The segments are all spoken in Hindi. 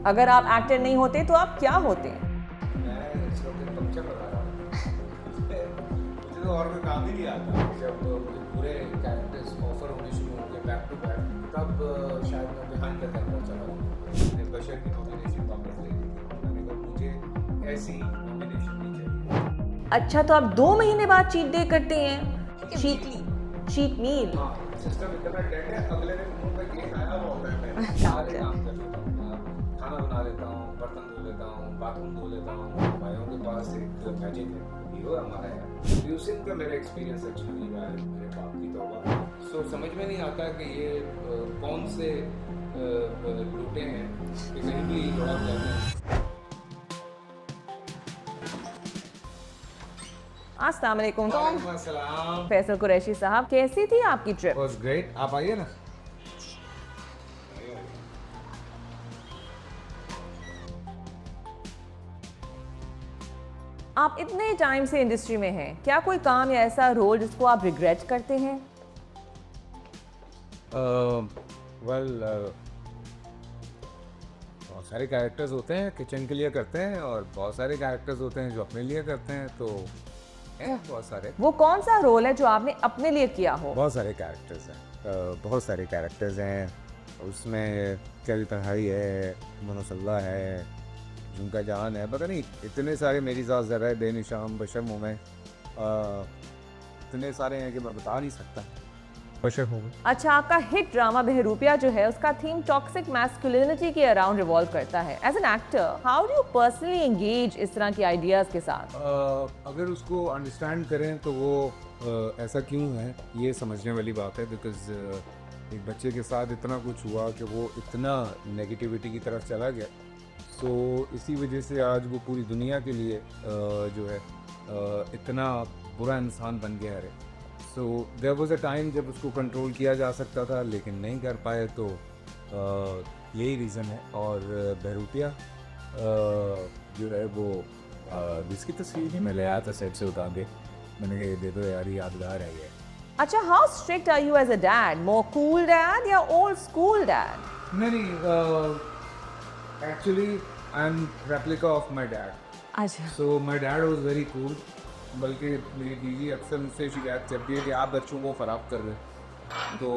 अगर आप एक्टर नहीं होते तो आप क्या होते? मैं इस वक्त एक पंक्चर बना रहा हूँ। मुझे तो और कोई काम ही नहीं आता। जब मुझे पूरे कैरेक्टर्स ऑफर होने शुरू होंगे बैक टू बैक, तब शायद मैं बिहाइंड द कैमरा चला जाऊँ। मैंने बशर की नॉमिनेशन वापस ले ली थी। मैंने कहा मुझे ऐसी नॉमिनेशन नहीं चाहिए। अच्छा, तो आप 2 महीने बाद चीट डे करते हैं? Cheat meal. हाँ, सिस्टम इतना डेड है, अगले दिन मुंह में गेट आया हुआ होता है। मैं सारे काम कर लेता हूँ। मैं खाना बना लेता हूँ, बर्तन धो लेता हूँ, बाथरूम धो लेता हूँ। भाइयों के पास एक मैजिक है, हीरो हमारा है। प्रोड्यूसिंग का मेरा एक्सपीरियंस अच्छा नहीं रहा है, मेरे बाप की तौबा। सो समझ में नहीं आता कि ये कौन से लूटे हैं कि कहीं भी लड़ा जाते हैं। अस्सलाम वालेकुम। वालेकुम अस्सलाम। फैसल कुरैशी साहब, कैसी थी आपकी ट्रिप? Was great. आप आइए ना। आप इतने टाइम से इंडस्ट्री में हैं, क्या कोई काम या ऐसा रोल जिसको आप रिग्रेट करते हैं? बहुत सारे कैरेक्टर्स होते हैं किचन के लिए करते हैं, और बहुत सारे कैरेक्टर्स होते हैं जो अपने लिए करते हैं, तो है बहुत सारे। वो कौन सा रोल है जो आपने अपने लिए किया हो? बहुत सारे कैरेक्टर्स हैं, बहुत सारे कैरेक्टर्स हैं। उसमें कभी पढ़ाई है, मनोसल्ला है, झुमका जान है, पता नहीं इतने सारे, मेरी ज़ात ज़रा बेनिशाम बशर मुँह में, इतने सारे हैं कि मैं बता नहीं सकता। बशर मुँह में। अच्छा, आपका हिट ड्रामा बहरूपिया जो है उसका थीम टॉक्सिक मैस्कुलिनिटी के अराउंड रिवॉल्व करता है। As an actor, how do you personally engage इस तरह की आइडियाज के साथ? अगर उसको अंडरस्टैंड करें तो वो ऐसा क्यों है, ये समझने वाली बात है। बिकॉज एक बच्चे के साथ इतना कुछ हुआ कि वो इतना नेगेटिविटी की तरफ चला गया, सो इसी वजह से आज वो पूरी दुनिया के लिए जो है इतना बुरा इंसान बन गया है। So there was a time जब उसको कंट्रोल किया जा सकता था, लेकिन नहीं कर पाए, तो यही रीज़न है। और बहरूपिया जो है वो जिसकी तस्वीर ही मैं ले आया था सेट से उतार के, मैंने कहा ये दे दो यार, ये यादगार है ये। अच्छा, how strict are you as a dad? More cool dad या ओल्ड स्कूल डैड? नहीं, actually I am replica of my dad. अच्छा, so my dad was very cool. बल्कि मेरी बीवी अक्सर मुझसे शिकायत करती है कि आप बच्चों को ख़राब कर रहे हैं। तो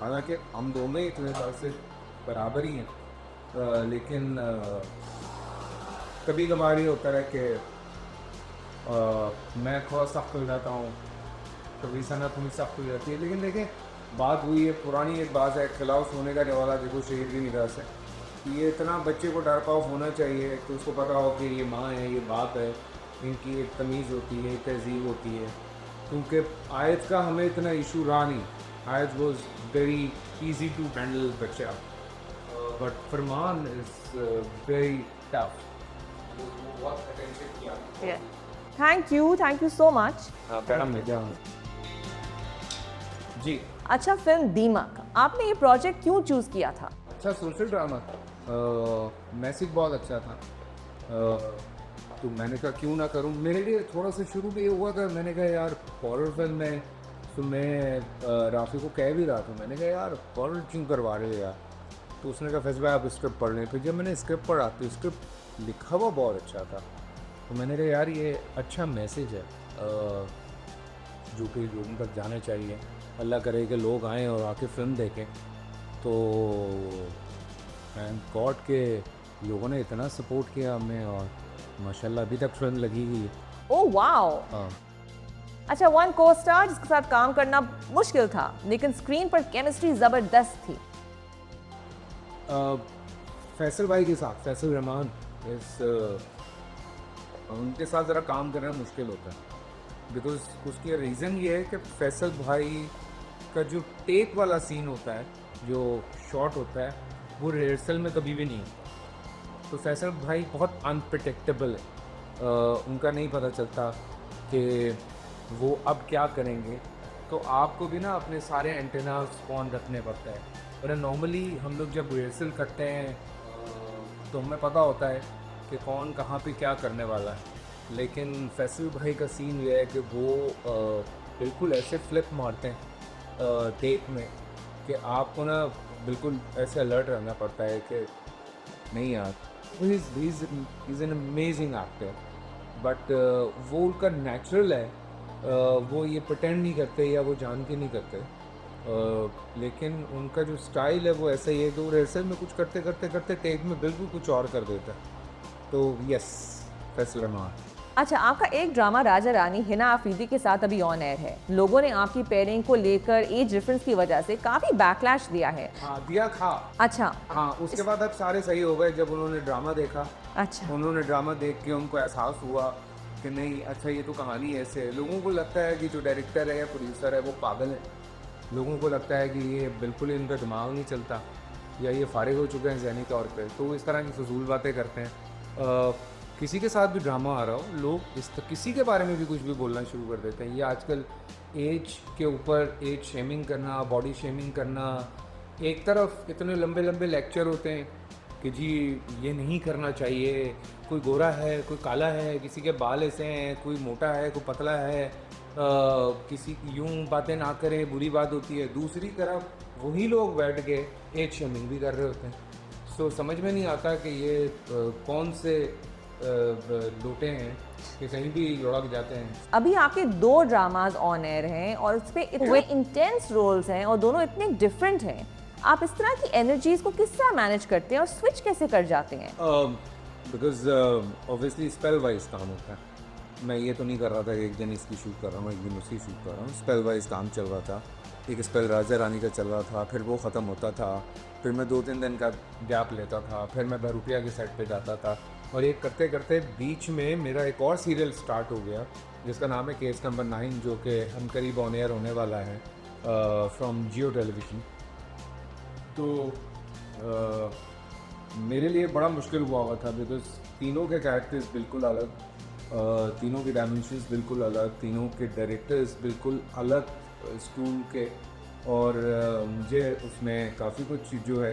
हालांकि हम दोनों ही इतने साल से बराबर ही हैं, लेकिन कभी कभार ये होता है कि मैं थोड़ा सख्त हो जाता हूँ, कभी सना थोड़ी सख्त हो जाती है। लेकिन देखें, बात हुई है, पुरानी एक बात है, खिलाफ होने का जवाब देखो शहीद की निगाह से। ये इतना बच्चे को डर खौफ होना चाहिए कि उसको पता हो कि ये माँ है, ये बाप है, इनकी एक तमीज़ होती है, एक तहजीब होती है। क्योंकि आयत का हमें इतना इशू रहा नहीं। Ayat was very easy to handle बच्चा, but Farman is very tough. बहुत अटेंशन किया। Thank you so much. जी। अच्छा, फिल्म दीमक, आपने ये प्रोजेक्ट क्यों चूज किया था? अच्छा सोशल ड्रामा, मैसेज बहुत अच्छा था, तो मैंने कहा क्यों ना करूं। मेरे लिए थोड़ा सा शुरू में ये हुआ था, मैंने कहा यार हॉरर फिल्म है, तो मैं राफी को कह भी रहा था, मैंने कहा यार हॉरर क्यों करवा रहे हो यार। तो उसने कहा फैज़ भाई आप स्क्रिप्ट पढ़ लें। फिर जब मैंने स्क्रिप्ट पढ़ा तो स्क्रिप्ट लिखा हुआ बहुत अच्छा था, तो मैंने कहा यार ये अच्छा मैसेज है जो कि लोगों तक जाना चाहिए। अल्लाह करे कि लोग आएँ और आके फिल्म देखें। तो थैंक गॉड के लोगों ने इतना सपोर्ट किया हमें, और माशाल्लाह अभी तक फिल्म लगी हुई है। Oh wow. हाँ। अच्छा, वन को स्टार जिसके साथ काम करना मुश्किल था लेकिन स्क्रीन पर केमिस्ट्री जबरदस्त थी। फैसल भाई के साथ, फैसल रहमान, उनके साथ ज़रा काम करना मुश्किल होता है। बिकॉज उसकी रीज़न ये है कि फैसल भाई का जो टेक वाला सीन होता है, जो शॉट होता है, वो रिहर्सल में कभी भी नहीं है। तो फैसल भाई बहुत अनप्रडिक्टेबल है, उनका नहीं पता चलता कि वो अब क्या करेंगे। तो आपको भी ना अपने सारे एंटेनास ऑन रखने पड़ता है। और नॉर्मली हम लोग जब रिहर्सल करते हैं तो हमें पता होता है कि कौन कहाँ पे क्या करने वाला है। लेकिन फैसल भाई का सीन ये है कि वो बिल्कुल ऐसे फ्लिप मारते हैं टेक में कि आपको ना बिल्कुल ऐसे अलर्ट रहना पड़ता है कि नहीं यार, is an amazing actor, but वो उनका नेचुरल है। वो ये प्रटेंड नहीं करते या वो जान के नहीं करते। लेकिन उनका जो स्टाइल है वो ऐसा ही है कि वो रिहर्सल में कुछ करते करते करते टेक में बिल्कुल कुछ और कर देता है। तो यस, फैसला नवार। अच्छा, आपका एक ड्रामा राजा रानी हिना आफरीदी के साथ अभी ऑन एयर है। लोगों ने आपकी पेयरिंग को लेकर एज डिफरेंस की वजह से काफी बैकलैश दिया है। हाँ, दिया था। अच्छा। हाँ, उसके बाद अब सारे सही हो गए जब उन्होंने ड्रामा देखा। अच्छा। उन्होंने ड्रामा देख के उनको एहसास हुआ कि नहीं, अच्छा ये तो कहानी ऐसे है। लोगों को लगता है कि जो डायरेक्टर है या प्रोड्यूसर है वो पागल है। लोगों को लगता है कि ये बिल्कुल इनका दिमाग नहीं चलता या ये फारिग हो चुके हैं ज़हनी तौर पे, तो वो इस तरह की फजूल बातें करते हैं। किसी के साथ भी ड्रामा आ रहा हो, लोग किसी के बारे में भी कुछ भी बोलना शुरू कर देते हैं। ये आजकल एज के ऊपर एज शेमिंग करना, बॉडी शेमिंग करना, एक तरफ इतने लंबे लंबे लेक्चर होते हैं कि जी ये नहीं करना चाहिए, कोई गोरा है, कोई काला है, किसी के बाल ऐसे हैं, कोई मोटा है, कोई पतला है, किसी यूं बातें ना करें, बुरी बात होती है। दूसरी तरफ वही लोग बैठ के एज शेमिंग भी कर रहे होते हैं। सो समझ में नहीं आता कि ये कौन से लोटे हैं कि कहीं भी लुढ़क जाते हैं। अभी आपके 2 ड्रामाज ऑन एयर हैं और उस पे इतने इंटेंस रोल्स हैं और दोनों इतने डिफरेंट हैं। आप इस तरह की एनर्जीज को किस तरह मैनेज करते हैं और स्विच कैसे कर जाते हैं? बिकॉज ऑब्वियसली स्पेल वाइज काम होता है। मैं ये तो नहीं कर रहा था कि एक दिन इसकी शूट कर रहा हूँ, एक दिन उसकी शूट कर रहा हूँ। स्पेल वाइज काम चल रहा था। एक स्पेल राजा रानी का चल रहा था, फिर वो ख़त्म होता था, फिर मैं 2-3 दिन का गैप लेता था, फिर मैं बहरूपिया के सेट पे जाता था, और ये करते करते बीच में मेरा एक और सीरियल स्टार्ट हो गया जिसका नाम है केस नंबर 9, जो कि हम करीब ऑन एयर होने वाला है फ्रॉम जियो टेलीविज़न। तो मेरे लिए बड़ा मुश्किल हुआ था बिकॉज तीनों के कैरेक्टर्स बिल्कुल अलग, तीनों के डायमेंशंस बिल्कुल अलग, तीनों के डायरेक्टर्स बिल्कुल अलग स्कूल के, और मुझे उसमें काफ़ी कुछ जो है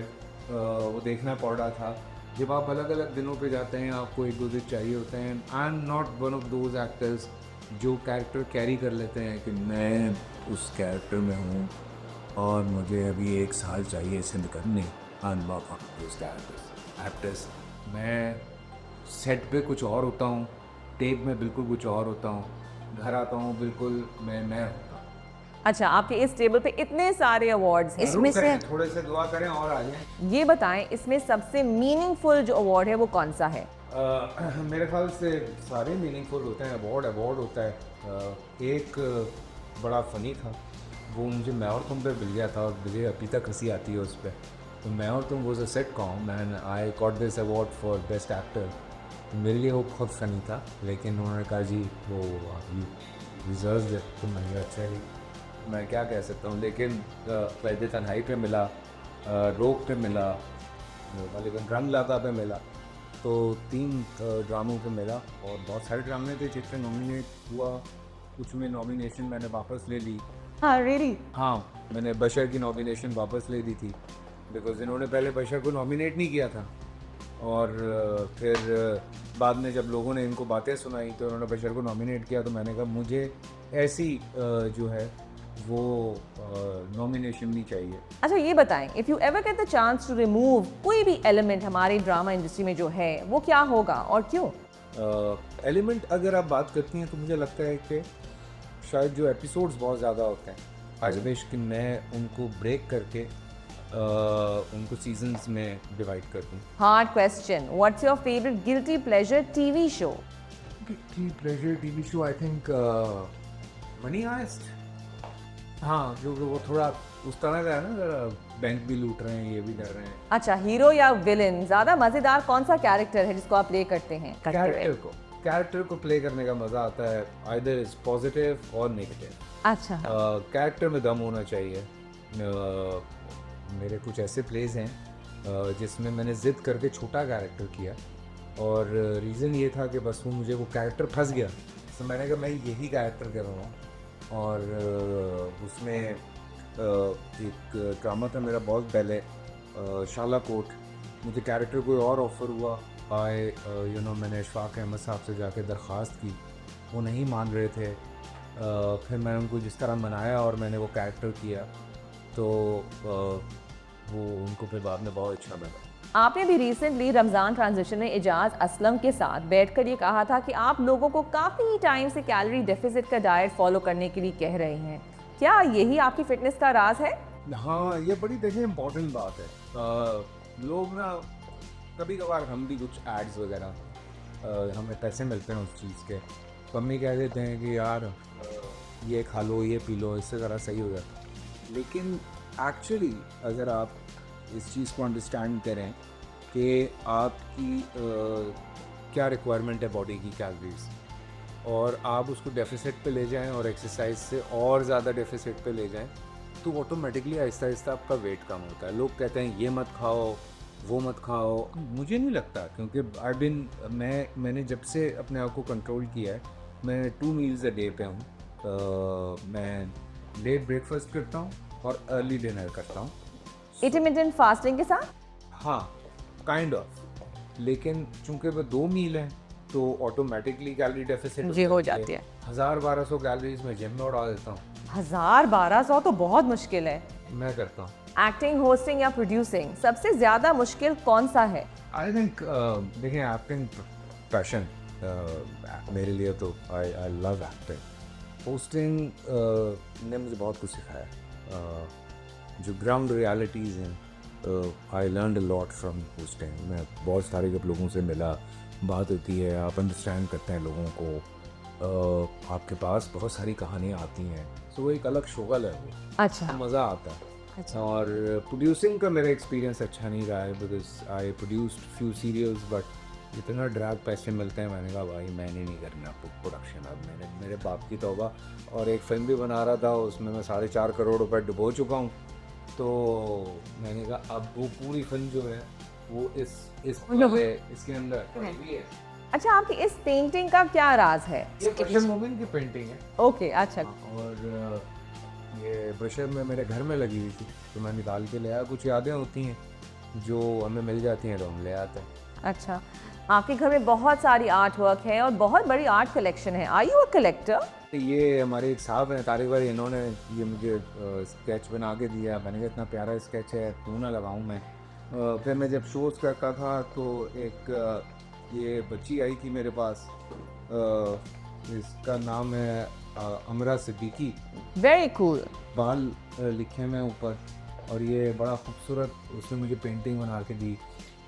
वो देखना पड़ रहा था। जब आप अलग अलग दिनों पे जाते हैं, आपको एक दो दिन चाहिए होते हैं। I am not one of those actors जो कैरेक्टर कैरी कर लेते हैं कि मैं उस कैरेक्टर में हूँ और मुझे अभी 1 साल चाहिए इसे निकलने। I am not one of those actors. मैं सेट पे कुछ और होता हूँ, टेक में बिल्कुल कुछ और होता हूँ, घर आता हूँ बिल्कुल मैं होता हूँ। अच्छा, आपके इस टेबल पे इतने सारे अवार्ड्स हैं, इसमें से थोड़े से दुआ करें और आ जाएं। ये बताएं इसमें सबसे मीनिंगफुल जो अवार्ड है वो कौन सा है? मेरे ख्याल से सारे मीनिंगफुल होते हैं। अवार्ड होता है। एक बड़ा फ़नी था, वो मुझे मैं और तुम पे मिल गया था और मुझे अभी तक हंसी आती है उस पर। तो मैं और तुम was a sitcom and I got this award for best actor. मेरे लिए वो बहुत फ़नी था, लेकिन उन्होंने कहा जी वो रिजर्व है। तो मैं अच्छा ही, मैं क्या कह सकता हूँ। लेकिन क़ैद तन्हाई पे मिला, रोक पे मिला, वालिबन रंग लाता पे मिला, तो 3 ड्रामों पे मिला। और बहुत सारे ड्रामे थे जिस पे नॉमिनेट हुआ, कुछ में नॉमिनेशन मैंने वापस ले ली। हाँ, रियली? हाँ, मैंने बशर की नॉमिनेशन वापस ले ली थी बिकॉज इन्होंने पहले बशर को नॉमिनेट नहीं किया था, और फिर बाद में जब लोगों ने इनको बातें सुनाई तो उन्होंने बशर को नॉमिनेट किया। तो मैंने कहा मुझे ऐसी जो है वो नॉमिनेशन नहीं चाहिए। अच्छा, ये बताएं, if you ever get the chance to remove कोई भी एलिमेंट हमारी ड्रामा इंडस्ट्री में जो है वो क्या होगा और क्यों? एलिमेंट अगर आप बात करती हैं तो मुझे लगता है कि शायद जो एपिसोड्स बहुत ज़्यादा होते हैं, आज विश कि मैं उनको ब्रेक करके उनको सीजन्स में डिवाइड कर दूँ। Hard question, what's your favourite guilty pleasure TV show? Guilty pleasure TV show I think Money Heist. हाँ, जो वो थोड़ा उस तरह का है ना, जरा बैंक भी लूट रहे हैं, ये भी कर रहे हैं। अच्छा, हीरो या विलेन, ज़्यादा मज़ेदार कौन सा कैरेक्टर है जिसको आप प्ले करते हैं? कैरेक्टर को प्ले करने का मज़ा आता है, आइदर इज पॉजिटिव और नेगेटिव। अच्छा। कैरेक्टर में दम होना चाहिए। मेरे कुछ ऐसे प्लेज हैं जिसमें मैंने ज़िद करके छोटा कैरेक्टर किया, और रीज़न ये था कि बस मुझे वो कैरेक्टर फंस गया। तो मैंने कहा मैं यही कैरेक्टर कर रहा हूँ। और उसमें एक ड्रामा था मेरा बहुत पहले, शाला कोट। मुझे कैरेक्टर कोई और ऑफ़र हुआ, मैंने इशफाक अहमद साहब से जाके दरख्वास्त की, वो नहीं मान रहे थे। फिर मैंने उनको जिस तरह मनाया और मैंने वो कैरेक्टर किया, तो वो उनको फिर बाद में बहुत अच्छा लगा। आपने भी रिसेंटली रमज़ान ट्रांजिशन में एजाज असलम के साथ बैठकर ये कहा था कि आप लोगों को काफ़ी टाइम से कैलोरी डेफिसिट का डाइट फॉलो करने के लिए कह रहे हैं। क्या यही आपकी फिटनेस का राज है? हाँ, ये बड़ी देखिए इम्पोर्टेंट बात है। लोग ना कभी कभार हम भी कुछ एड्स वगैरह हमें पैसे मिलते हैं उस चीज़ के, तो मम्मी कह देते हैं कि यार ये खा लो, ये पी लो, इससे ज़रा सही हो जाता है। लेकिन एक्चुअली अगर आप इस चीज़ को अंडरस्टैंड करें कि आपकी क्या रिक्वायरमेंट है बॉडी की कैलोरीज, और आप उसको डेफिसिट पे ले जाएं और एक्सरसाइज से और ज़्यादा डेफिसिट पे ले जाएं, तो ऑटोमेटिकली आहिस्ता आहिस्ता आपका वेट कम होता है। लोग कहते हैं ये मत खाओ, वो मत खाओ, मुझे नहीं लगता, क्योंकि मैंने जब से अपने आप को कंट्रोल किया है, मैं 2 मील्स अ डे पे हूँ। मैं लेट ब्रेकफास्ट करता हूँ और अर्ली डिनर करता हूँ। इंटरमिटेंट फास्टिंग के साथ? हाँ, काइंड ऑफ, लेकिन चूंकि वो 2 मील हैं तो ऑटोमेटिकली कैलोरी डेफिसिट जी हो जाती है। 1000-1200 कैलोरीज में जिम में उड़ा देता हूँ। 1000-1200 तो बहुत मुश्किल है। मैं करता हूँ। एक्टिंग, होस्टिंग या प्रोड्यूसिंग, सबसे ज़्यादा मुश्किल कौन सा है? आई थिंक देखिए, एक्टिंग पैशन मेरे लिए तो आई लव एक्टिंग। होस्टिंग ने मुझे बहुत कुछ सिखाया। जो ग्राउंड रियलिटीज़ हैं, I learn a lot from hosting. मैं बहुत सारे जब लोगों से मिला, बात होती है, आप अंडरस्टैंड करते हैं लोगों को, आपके पास बहुत सारी कहानियाँ आती हैं, सो वो एक अलग शोगल है वो। अच्छा। मज़ा आता है। अच्छा। और प्रोड्यूसिंग का मेरा एक्सपीरियंस अच्छा नहीं रहा है, because I produced few serials, but इतना ड्रैग पैसे मिलते हैं, मैंने कहा भाई मैंने नहीं करना प्रोडक्शन। अब मैंने, मेरे बाप की तौबा। और एक फिल्म भी बना रहा था, उसमें मैं 4.5 करोड़ रुपए डुबो चुका हूँ, तो मैंने कहा अब वो पूरी फिल्म जो है वो इसके अंदर भी है। अच्छा, आपकी इस पेंटिंग का क्या राज है? ये ब्रशर मोमेंट की पेंटिंग है। ओके, अच्छा। और ये ब्रशर में मेरे घर में लगी हुई थी, तो मैं निकाल के ले आया। कुछ यादें होती हैं जो हमें मिल जाती हैं तो हम ले आते हैं। अच्छा, आपके घर में बहुत सारी आर्ट वर्क है और बहुत बड़ी आर्ट कलेक्शन है। Are you a collector? ये हमारे एक साहब हैं तारिक भाई, इन्होंने ये मुझे स्केच बना के दिया। मैंने कहा इतना प्यारा स्केच है, क्यों ना लगाऊं मैं। फिर मैं जब शोज़ करता था तो एक ये बच्ची आई थी मेरे पास, इसका नाम है अमरा सिद्दीकी। Very cool. बाल लिखे में ऊपर, और ये बड़ा खूबसूरत उसने मुझे पेंटिंग बना के दी।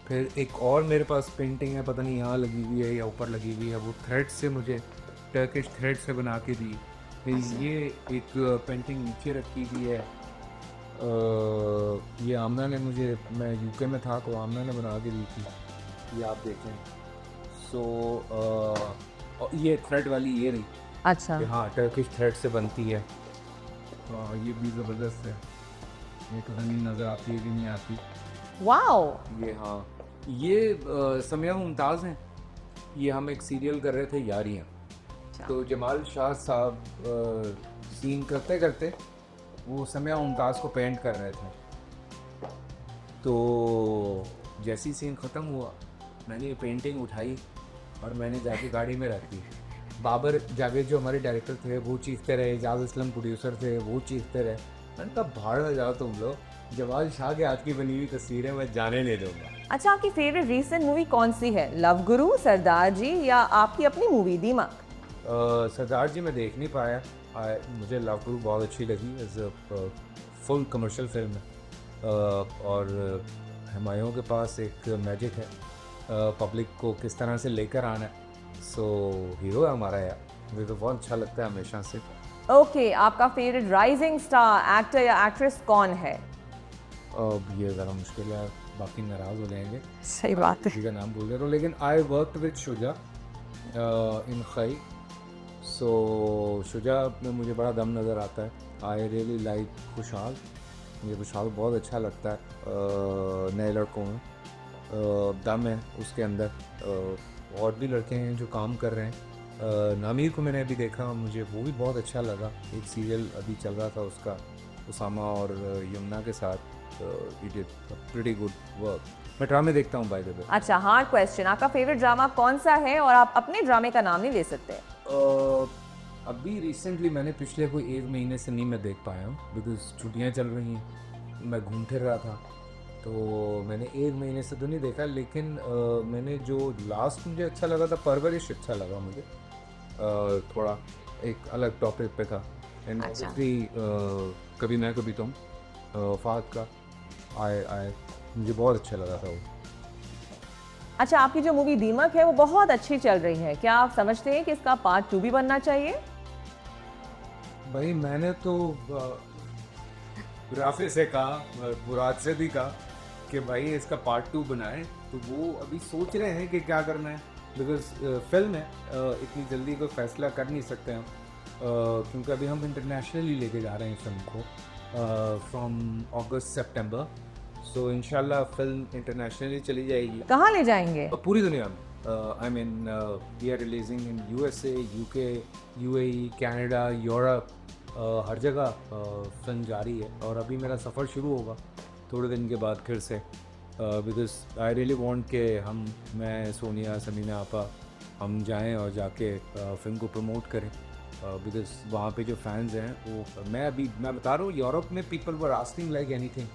फिर एक और मेरे पास पेंटिंग है, पता नहीं यहाँ लगी हुई है या ऊपर लगी हुई है, वो थ्रेड से मुझे, टर्किश थ्रेड से बना के दी। फिर ये एक पेंटिंग नीचे रखी हुई है, ये आमना ने मुझे, मैं यूके में था तो आमना ने बना के दी थी, ये आप देखें। सो ये थ्रेड वाली ये रही। अच्छा। हाँ, टर्किश थ्रेड से बनती है। ये भी ज़बरदस्त है, ये पता नहीं नज़र आती है कि नहीं आती। वाओ। ये हाँ, ये समिया मुमताज़ हैं। ये हम एक सीरियल कर रहे थे यारियाँ, तो जमाल शाह साहब सीन करते करते वो समिया मुमताज़ को पेंट कर रहे थे। तो जैसी सीन ख़त्म हुआ, मैंने ये पेंटिंग उठाई और मैंने जाके गाड़ी में रख दी। बाबर जावेद जो हमारे डायरेक्टर थे वो चीखते रहे, एजाज असलम प्रोड्यूसर थे वो चीखते रहे। मैंने कहा भाड़ में जाओ तुम लोग, जमाल शाह के हाथ की बनी हुई तस्वीरें मैं जाने नहीं दूंगा। अच्छा, आपकी फेवरेट रीसेंट मूवी कौन सी है? लव गुरु, सरदार जी या आपकी अपनी मूवी दीमक? सरदार जी मैं देख नहीं पाया। मुझे लव गुरु बहुत अच्छी लगी, as a full commercial film है। और हुमायूं के पास एक मैजिक है, पब्लिक को किस तरह से लेकर आना है। सो हीरो है हमारा यार, मुझे तो बहुत अच्छा लगता है हमेशा से। ओके, आपका फेवरेट राइजिंग स्टार एक्टर या एक्ट्रेस कौन है? अब ये ज़रा मुश्किल है, बाकी नाराज़ हो जाएंगे, सही बात है। किसी का नाम भूल रहे हो, लेकिन आई वर्क विद शुजा इन खई। सो शुजा में मुझे बड़ा दम नज़र आता है। आई रियली लाइक खुशहाल, मुझे खुशहाल बहुत अच्छा लगता है। नए लड़कों में दम है उसके अंदर। और भी लड़के हैं जो काम कर रहे हैं। नामीर को मैंने अभी देखा, मुझे वो भी बहुत अच्छा लगा। एक सीरियल अभी चल रहा था उसका, उसामा और यमुना के साथ। He did pretty good work. मैं ड्रामे देखता हूँ बाय द वे। अच्छा, हार्ड क्वेश्चन, आपका फेवरेट ड्रामा कौन सा है और आप अपने ड्रामे का नाम नहीं ले सकते? अभी रिसेंटली मैंने पिछले कोई 1 महीने से नहीं मैं देख पाया हूँ, बिकॉज छुट्टियाँ चल रही हैं, मैं घूम फिर रहा था। तो मैंने 1 महीने से तो नहीं देखा, लेकिन मैंने जो लास्ट मुझे अच्छा लगा था, परवरिश अच्छा लगा मुझे। थोड़ा एक अलग टॉपिक पे था। एंड अच्छा। ऑब्वियसली कभी मैं कभी तुम, फाहद का आए मुझे बहुत अच्छा लगा था वो। अच्छा, आपकी जो मूवी दीमक है वो बहुत अच्छी चल रही है, क्या आप समझते हैं कि इसका पार्ट 2 भी बनना चाहिए? भाई मैंने तो राफे से कहा, मुराद से भी कहा कि भाई इसका पार्ट 2 बनाए, तो वो अभी सोच रहे हैं कि क्या करना है, बिकॉज फिल्म है, इतनी जल्दी कोई फैसला कर नहीं सकते हम, क्योंकि अभी हम इंटरनेशनली लेके जा रहे हैं फिल्म को फ्रॉम अगस्त सितंबर। सो इंशाल्लाह फिल्म इंटरनेशनली चली जाएगी कहाँ ले जाएंगे? पूरी दुनिया में। I mean we are releasing in USA, UK, UAE, Canada, Europe, हर जगह फिल्म जारी है। और अभी मेरा सफ़र शुरू होगा थोड़े दिन के बाद फिर से, बिकॉज आई रियली वांट के मैं, सोनिया, समीना आपा, हम जाएं और जाके फिल्म को प्रमोट करें, बिकॉज वहाँ पे जो फैंस हैं वो, मैं बता रहा हूँ, यूरोप में people were asking like anything.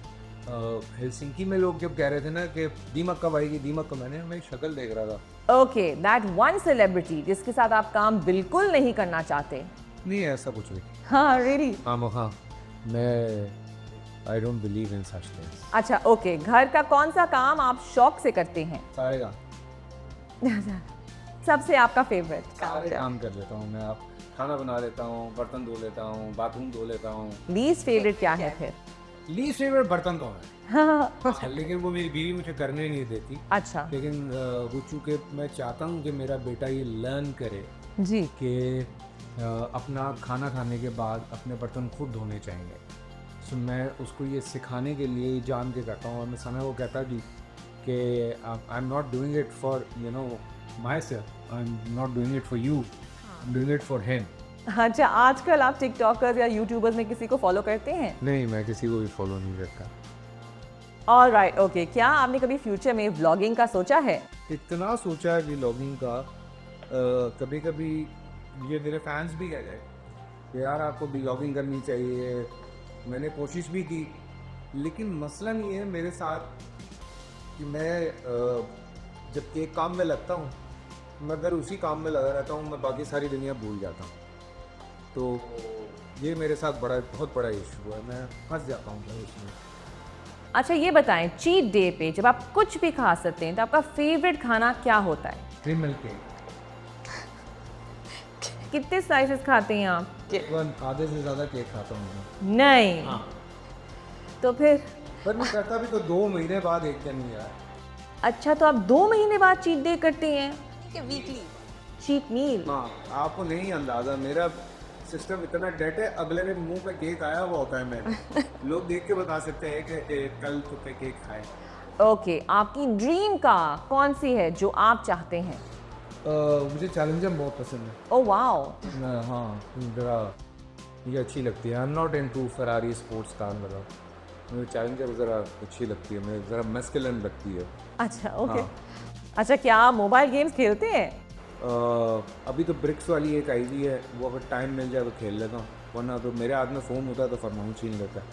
Helsinki में लोग जब कह रहे थे ना कि दीमक कब आएगी, दीमक, मैंने हमें शक्ल देख रहा था। ओके, दैट वन सेलिब्रिटी जिसके साथ आप काम बिल्कुल नहीं करना चाहते। नहीं ऐसा कुछ भी। हाँ, रियली? हाँ, मैं I don't believe in such things. अच्छा, ओके, घर का कौन सा काम आप शौक से करते हैं? सारे काम सबसे आपका फेवरेट सारे काम कर लेता हूँ मैं। आप खाना बना लेता हूँ, बर्तन धो लेता हूँ, बाथरूम धो लेता हूँ। लीस्ट फेवरेट क्या है फिर? लीस्ट फेवरेट बर्तन धोना है, लेकिन वो मेरी बीवी मुझे करने नहीं देती। अच्छा लेकिन वो चूँकि मैं चाहता हूँ कि मेरा बेटा ये लर्न करे जी। कि अपना खाना खाने के बाद अपने बर्तन खुद धोने चाहिए। सो मैं उसको ये सिखाने के लिए जान के करता हूँ। और मैं समय वो कहता जी कि I am not doing it for my self, I am not doing it for you, I am doing it for him. अच्छा, आजकल आप टिकटॉकर्स या यूट्यूबर्स में किसी को फॉलो करते हैं? नहीं, मैं किसी को भी फॉलो नहीं करता। ऑलराइट, ओके, क्या आपने कभी फ्यूचर में व्लॉगिंग का सोचा है? इतना सोचा है व्लॉगिंग का, कभी कभी ये मेरे फैंस भी कह गए कि यार आपको व्लॉगिंग करनी चाहिए। मैंने कोशिश भी की, लेकिन मसला नहीं है मेरे साथ कि मैं जब एक काम में लगता हूँ, मैं अगर उसी काम में लगा रहता हूँ, मैं बाकी सारी दुनिया भूल जाता हूँ। तो ये मेरे साथ बहुत बड़ा इशू है, मैं फंस जाता हूँ भाई उसमें। अच्छा, ये बताएं, चीट डे पे जब आप कुछ भी खा सकते हैं तो आपका फेवरेट खाना क्या होता है? Cream milk cake. कितने स्लाइसेस खाते हैं आप? आधे से ज़्यादा केक खाता हूँ मैं। नहीं। हाँ। तो फिर? पर मैं करता भी तो 2 महीने बाद एक दिन ही यार। अच्छा, तो आप 2 महीने बाद चीट डे करते हैं? Weekly cheat meal? हाँ, आपको नहीं अंदाज़ा, मेरा सिस्टम इतना डेट है, अगले दिन मुंह पे केक आया हुआ होता है मेरे। लोग देख के बता सकते हैं कि कल तो पे केक खाए। ओके, आपकी ड्रीम कार कौन सी है जो आप चाहते हैं? मुझे चैलेंजर बहुत पसंद है। Oh wow. हाँ, ज़रा ये अच्छी लगती है। I am not into Ferrari sports car वगैरह, मुझे चैलेंजर ज़रा अच्छी लगती है, मुझे ज़रा मस्कुलिन लगती है। अच्छा, ओके। हाँ। अच्छा, क्या आप मोबाइल गेम्स खेलते हैं? अभी तो ब्रिक्स वाली एक आई हुई है, वो अगर टाइम मिल जाए तो खेल लेता हूँ, वरना तो मेरे हाथ में फ़ोन होता है तो फरमाऊँ छीन लेता है।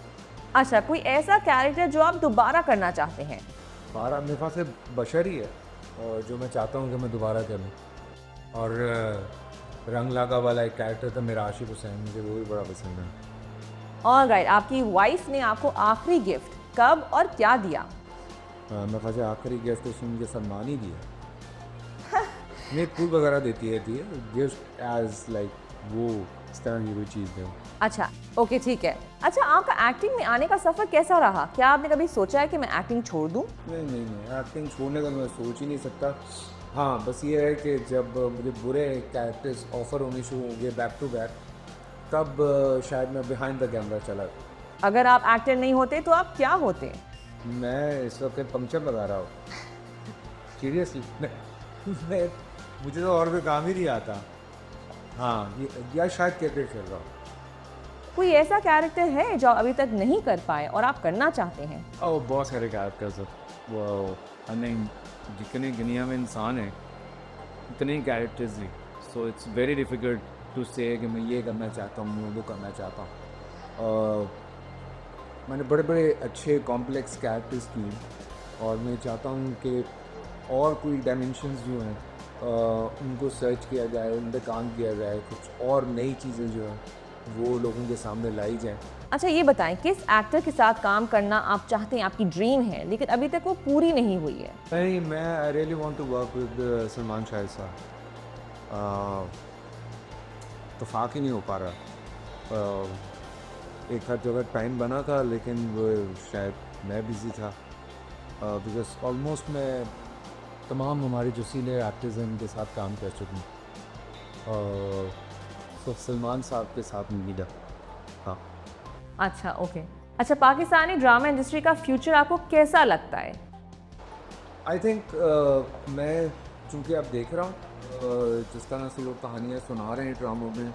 अच्छा, कोई ऐसा कैरेक्टर जो आप दोबारा करना चाहते हैं? बारह मेरे पास से बशर ही है, और जो मैं चाहता हूँ कि मैं दोबारा करूँ। और रंग लागा वाला एक कैरेक्टर था मेरा, आशिक हुसैन, मुझे वो भी बड़ा पसंद है। ऑलराइट, आपकी वाइफ ने आपको आखिरी गिफ्ट कब और क्या दिया? मेरे ख्याल से आखिरी गिफ्ट उसने मुझे सम्मान ही दिया। नहीं, फूल वगैरह देती है गिफ्ट एज लाइक वो इस तरह की कोई चीज़ दे। अच्छा, ओके, ठीक है। अच्छा, आपका एक्टिंग में आने का सफ़र कैसा रहा? क्या आपने कभी सोचा है कि मैं एक्टिंग छोड़ दूं? नहीं, एक्टिंग छोड़ने का मैं सोच ही नहीं सकता। हाँ, बस ये है कि जब मुझे बुरे कैरेक्टर्स ऑफर होने शुरू होंगे बैक टू बैक, तब शायद मैं बिहाइंड द कैमरा चला। अगर आप एक्टर नहीं होते तो आप क्या होते? मैं इस वक्त पंक्चर लगा रहा हूँ। सीरियसली मैं मुझे तो और कोई काम ही नहीं आता। हाँ, या शायद क्रिकेट खेल रहा हूँ। कोई ऐसा कैरेक्टर है जो अभी तक नहीं कर पाए और आप करना चाहते हैं? ओह, बहुत सारे कैरेक्टर्स हैं। वो नहीं, जितने दुनिया में इंसान हैं उतने ही कैरेक्टर्स हैं। So it's very difficult to say कि मैं ये करना चाहता हूँ, मैं वो करना चाहता हूँ। मैंने बड़े बड़े अच्छे कॉम्प्लेक्स कैरेक्टर्स किए और मैं चाहता हूँ कि और कोई डायमेंशंस जो हैं उनको सर्च किया जाए, उन पर काम किया जाए, कुछ और नई चीज़ें जो हैं वो लोगों के सामने लाई जाएँ। अच्छा ये बताएं, किस एक्टर के साथ काम करना आप चाहते हैं, आपकी ड्रीम है लेकिन अभी तक वो पूरी नहीं हुई है? नहीं, मैं I really want to work with Salman Shah साहब। इत्तेफाक ही नहीं हो पा रहा। एक हर जगह टाइम बना था लेकिन वो शायद मैं बिज़ी था, बिकॉज ऑलमोस्ट मैं तमाम हमारे जो सीनियर एक्टर्स हैं उनके साथ काम कर चुका हूँ। तो सलमान साहब के साथ मिला। हाँ। अच्छा ओके। अच्छा, पाकिस्तानी ड्रामा इंडस्ट्री का फ्यूचर आपको कैसा लगता है? आई थिंक मैं चूँकि अब देख रहा हूँ जिस तरह से लोग कहानियाँ सुना रहे हैं ड्रामों में,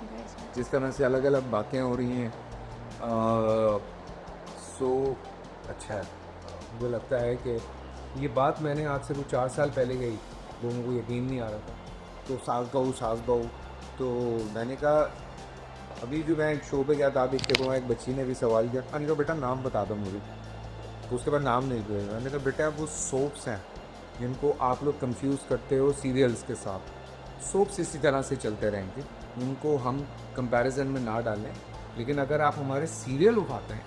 जिस तरह से अलग अलग बातें हो रही हैं, सो अच्छा है। मुझे लगता है कि ये बात मैंने आज से कुछ 4 साल पहले गई, लोगों को यकीन नहीं आ रहा था। तो सास बहू तो मैंने कहा, अभी जो मैं एक शो पे गया था, अभी को एक बच्ची ने भी सवाल किया, मैंने कहा बेटा नाम बता दो मुझे, तो उसके बाद नाम नहीं दिया। मैंने कहा बेटा वो सोप्स हैं जिनको आप लोग कंफ्यूज करते हो सीरियल्स के साथ। सोप्स इसी तरह से चलते रहेंगे, उनको हम कंपैरिजन में ना डालें, लेकिन अगर आप हमारे सीरियल उठाते हैं,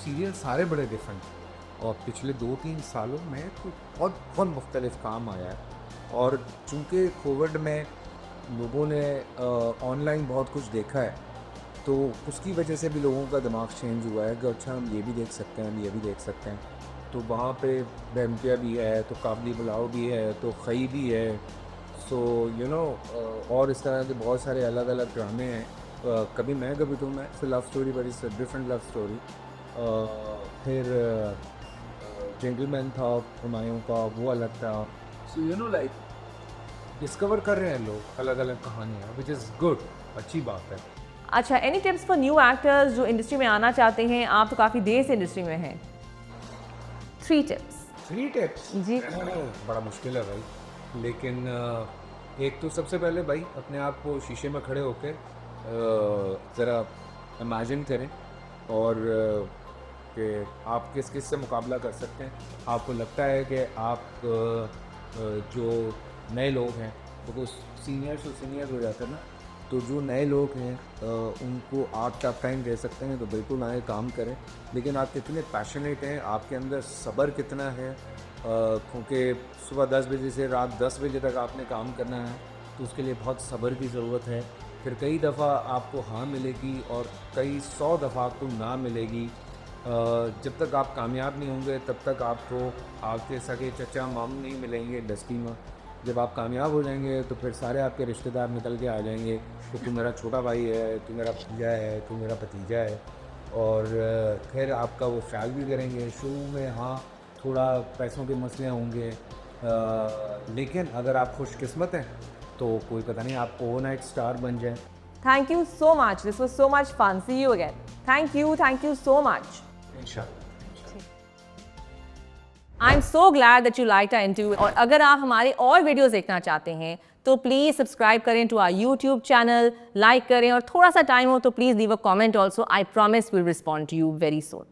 सीरियल सारे बड़े डिफरेंट हैं और पिछले 2-3 सालों में तो बहुत मुख्तलिफ काम आया है। और चूँकि कोविड में लोगों ने ऑनलाइन बहुत कुछ देखा है, तो उसकी वजह से भी लोगों का दिमाग चेंज हुआ है कि अच्छा हम ये भी देख सकते हैं, हम ये भी देख सकते हैं। तो वहाँ पे बेम्पिया भी है, तो काबली बुलाओ भी है, तो खई भी है, सो यू नो, और इस तरह के बहुत सारे अलग अलग ड्रामे हैं। कभी मैं कभी तुम मैं, फिर लव स्टोरी बड़ी डिफरेंट लव स्टोरी। फिर जेंटलमैन था हुमायूं का, वो अलग था। So you know like discover कर रहे हैं लोग अलग अलग कहानियाँ, विच इज़ गुड, अच्छी बात है। अच्छा, any tips for new actors जो इंडस्ट्री में आना चाहते हैं? आप तो काफ़ी देर से इंडस्ट्री में हैं। 3 टिप्स। 3 टिप्स जी। बड़ा मुश्किल है भाई, लेकिन एक तो सबसे पहले भाई अपने आप को शीशे में खड़े होकर ज़रा इमेजिन करें और कि आप किस किस से मुकाबला कर सकते हैं। आपको लगता है कि आप जो नए लोग हैं वो सीनियर्स हो जाते हैं ना, तो जो नए लोग हैं उनको आप टफ टाइम दे सकते हैं, तो बिल्कुल आए काम करें। लेकिन आप कितने पैशनेट हैं, आपके अंदर सब्र कितना है, क्योंकि सुबह 10 बजे से रात 10 बजे तक आपने काम करना है, तो उसके लिए बहुत सब्र की ज़रूरत है। फिर कई दफ़ा आपको हाँ मिलेगी और कई 100 दफ़ा आपको ना मिलेगी। जब तक आप कामयाब नहीं होंगे तब तक आपको आपके सगे चचा मामू नहीं मिलेंगे इंडस्ट्री में। जब आप कामयाब हो जाएंगे तो फिर सारे आपके रिश्तेदार निकल के आ जाएंगे कि तू मेरा छोटा भाई है, तू मेरा भतीजा है, तू मेरा भतीजा है। और खैर आपका वो ख्याल भी करेंगे। शुरू में हाँ थोड़ा पैसों के मसले होंगे, लेकिन अगर आप खुशकिस्मत हैं तो कोई पता नहीं आप ओवरनाइट स्टार बन जाए। Thank you so much. This was so much fun. See you again. Thank you so much. इंशाल्लाह। I'm so glad that you liked our interview. और अगर आप हमारे और वीडियोस देखना चाहते हैं तो प्लीज़ सब्सक्राइब करें to our YouTube channel, like करें और थोड़ा सा टाइम हो तो please leave a comment also. I promise will respond to you very soon.